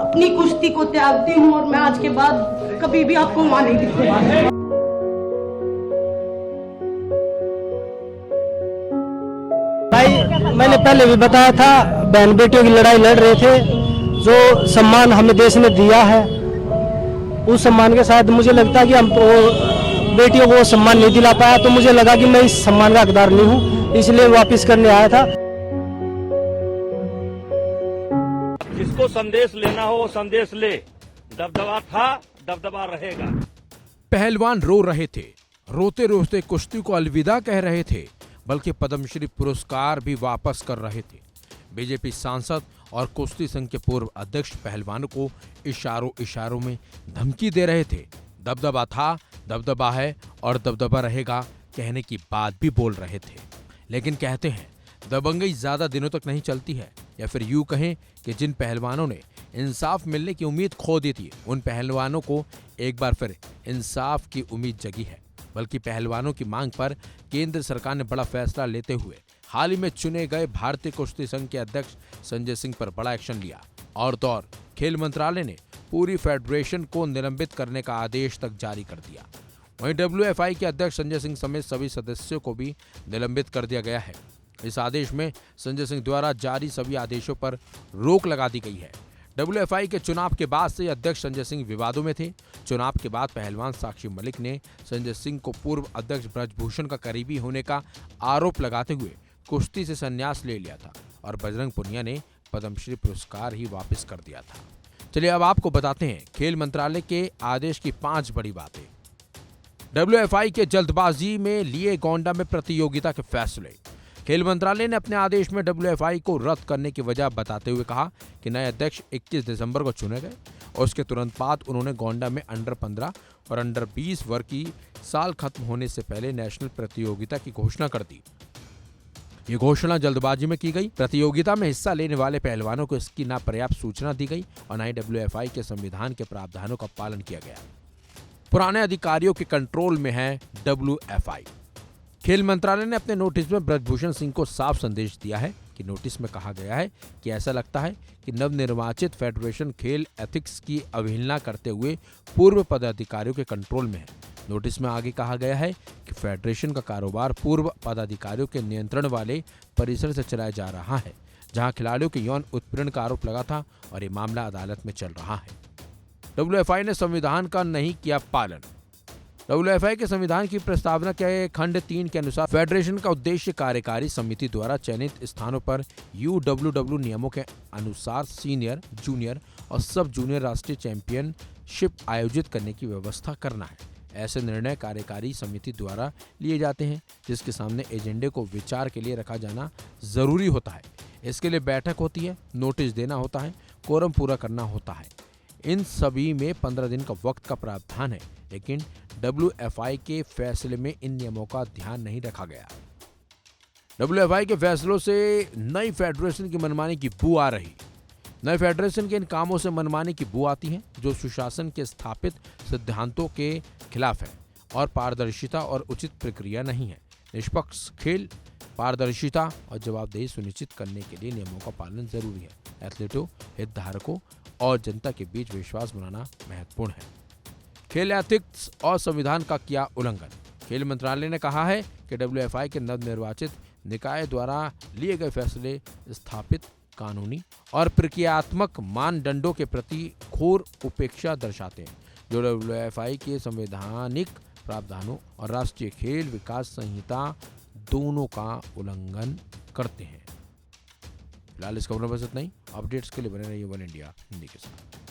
अपनी कुश्ती को त्यागती हूँ और मैं आज के बाद कभी भी आपको वहां नहीं दिखूंगा। भाई मैंने पहले भी बताया था, बहन बेटियों की लड़ाई लड़ रहे थे। जो सम्मान हमें देश ने दिया है, उस सम्मान के साथ मुझे लगता है कि हम बेटियों को सम्मान नहीं दिला पाया, तो मुझे लगा कि मैं इस सम्मान का हकदार नहीं हूँ, इसलिए वापस करने आया था। जिसको संदेश लेना हो वो संदेश ले। दबदबा था, दबदबा रहेगा। पहलवान रो रहे थे, रोते रोते कुश्ती को अलविदा कह रहे थे, बल्कि पद्मश्री पुरस्कार भी वापस कर रहे थे। बीजेपी सांसद और कुश्ती संघ के पूर्व अध्यक्ष पहलवानों को इशारों इशारों में धमकी दे रहे थे। दबदबा था, दबदबा है और दबदबा रहेगा कहने की बात भी बोल रहे थे। लेकिन कहते हैं दबंगई ज्यादा दिनों तक नहीं चलती है, या फिर यूं कहें कि जिन पहलवानों ने इंसाफ मिलने की उम्मीद खो दी थी, उन पहलवानों को एक बार फिर इंसाफ की उम्मीद जगी है। बल्कि पहलवानों की मांग पर केंद्र सरकार ने बड़ा फैसला लेते हुए हाल ही में चुने गए भारतीय कुश्ती संघ के अध्यक्ष संजय सिंह पर बड़ा एक्शन लिया। और तो और खेल मंत्रालय ने पूरी फेडरेशन को निलंबित करने का आदेश तक जारी कर दिया। वहीं WFI के अध्यक्ष संजय सिंह समेत सभी सदस्यों को भी निलंबित कर दिया गया है। इस आदेश में संजय सिंह द्वारा जारी सभी आदेशों पर रोक लगा दी गई है। WFI के चुनाव के बाद से अध्यक्ष संजय सिंह विवादों में थे। चुनाव के बाद पहलवान साक्षी मलिक ने संजय सिंह को पूर्व अध्यक्ष ब्रजभूषण का करीबी होने का आरोप लगाते हुए कुश्ती से संन्यास ले लिया था और बजरंग पुनिया ने पद्मश्री पुरस्कार ही वापस कर दिया था। चलिए अब आपको बताते हैं खेल मंत्रालय के आदेश की 5 बड़ी बातें। WFI के जल्दबाजी में लिए गोंडा में प्रतियोगिता के फैसले। खेल मंत्रालय ने अपने आदेश में WFI को रद्द करने की वजह बताते हुए कहा कि नए अध्यक्ष 21 दिसंबर को चुने गए और उसके तुरंत बाद उन्होंने गोंडा में अंडर 15 और अंडर 20 वर्ग की साल खत्म होने से पहले नेशनल प्रतियोगिता की घोषणा कर दी। ये घोषणा जल्दबाजी में की गई। प्रतियोगिता में हिस्सा लेने वाले पहलवानों को इसकी ना पर्याप्त सूचना दी गई और न ही WFI के संविधान के प्रावधानों का पालन किया गया। पुराने अधिकारियों के कंट्रोल में है WFI। खेल मंत्रालय ने अपने नोटिस में ब्रजभूषण सिंह को साफ संदेश दिया है कि नोटिस में कहा गया है कि ऐसा लगता है कि नवनिर्वाचित फेडरेशन खेल एथिक्स की अवहेलना करते हुए पूर्व पदाधिकारियों के कंट्रोल में है। नोटिस में आगे कहा गया है कि फेडरेशन का कारोबार पूर्व पदाधिकारियों के नियंत्रण वाले परिसर से चलाया जा रहा है, जहां खिलाड़ियों के यौन उत्पीड़न का आरोप लगा था और ये मामला अदालत में चल रहा है। WFI ने संविधान का नहीं किया पालन। WFI के संविधान की प्रस्तावना के खंड 3 के अनुसार फेडरेशन का उद्देश्य कार्यकारी समिति द्वारा चयनित स्थानों पर UWW नियमों के अनुसार सीनियर, जूनियर और सब जूनियर राष्ट्रीय चैंपियनशिप आयोजित करने की व्यवस्था करना है। ऐसे निर्णय कार्यकारी समिति द्वारा लिए जाते हैं, जिसके सामने एजेंडे को विचार के लिए रखा जाना जरूरी होता है। इसके लिए बैठक होती है, नोटिस देना होता है, कोरम पूरा करना होता है। इन सभी में 15 दिन का वक्त का प्रावधान है, लेकिन WFI के फैसले में इन नियमों का ध्यान नहीं रखा गया। WFI के फैसलों से नई फेडरेशन की मनमानी की बू आ रही। नए फेडरेशन के इन कामों से मनमानी की बू आती है, जो सुशासन के स्थापित सिद्धांतों के खिलाफ है और पारदर्शिता और उचित प्रक्रिया नहीं है। निष्पक्ष खेल, पारदर्शिता और जवाबदेही सुनिश्चित करने के लिए नियमों का पालन जरूरी है। एथलीटों, हितधारकों और जनता के बीच विश्वास बनाना महत्वपूर्ण है। खेल एथिक्स और संविधान का किया उल्लंघन। खेल मंत्रालय ने कहा है कि WFI के नवनिर्वाचित निकाय द्वारा लिए गए फैसले स्थापित कानूनी और प्रक्रियात्मक मानदंडों के प्रति घोर उपेक्षा दर्शाते हैं, जो WFI के संवैधानिक प्रावधानों और राष्ट्रीय खेल विकास संहिता दोनों का उल्लंघन करते हैं। फिलहाल इस खबर में बस इतना ही। अपडेट्स के लिए बने रहिए वन इंडिया हिंदी के साथ।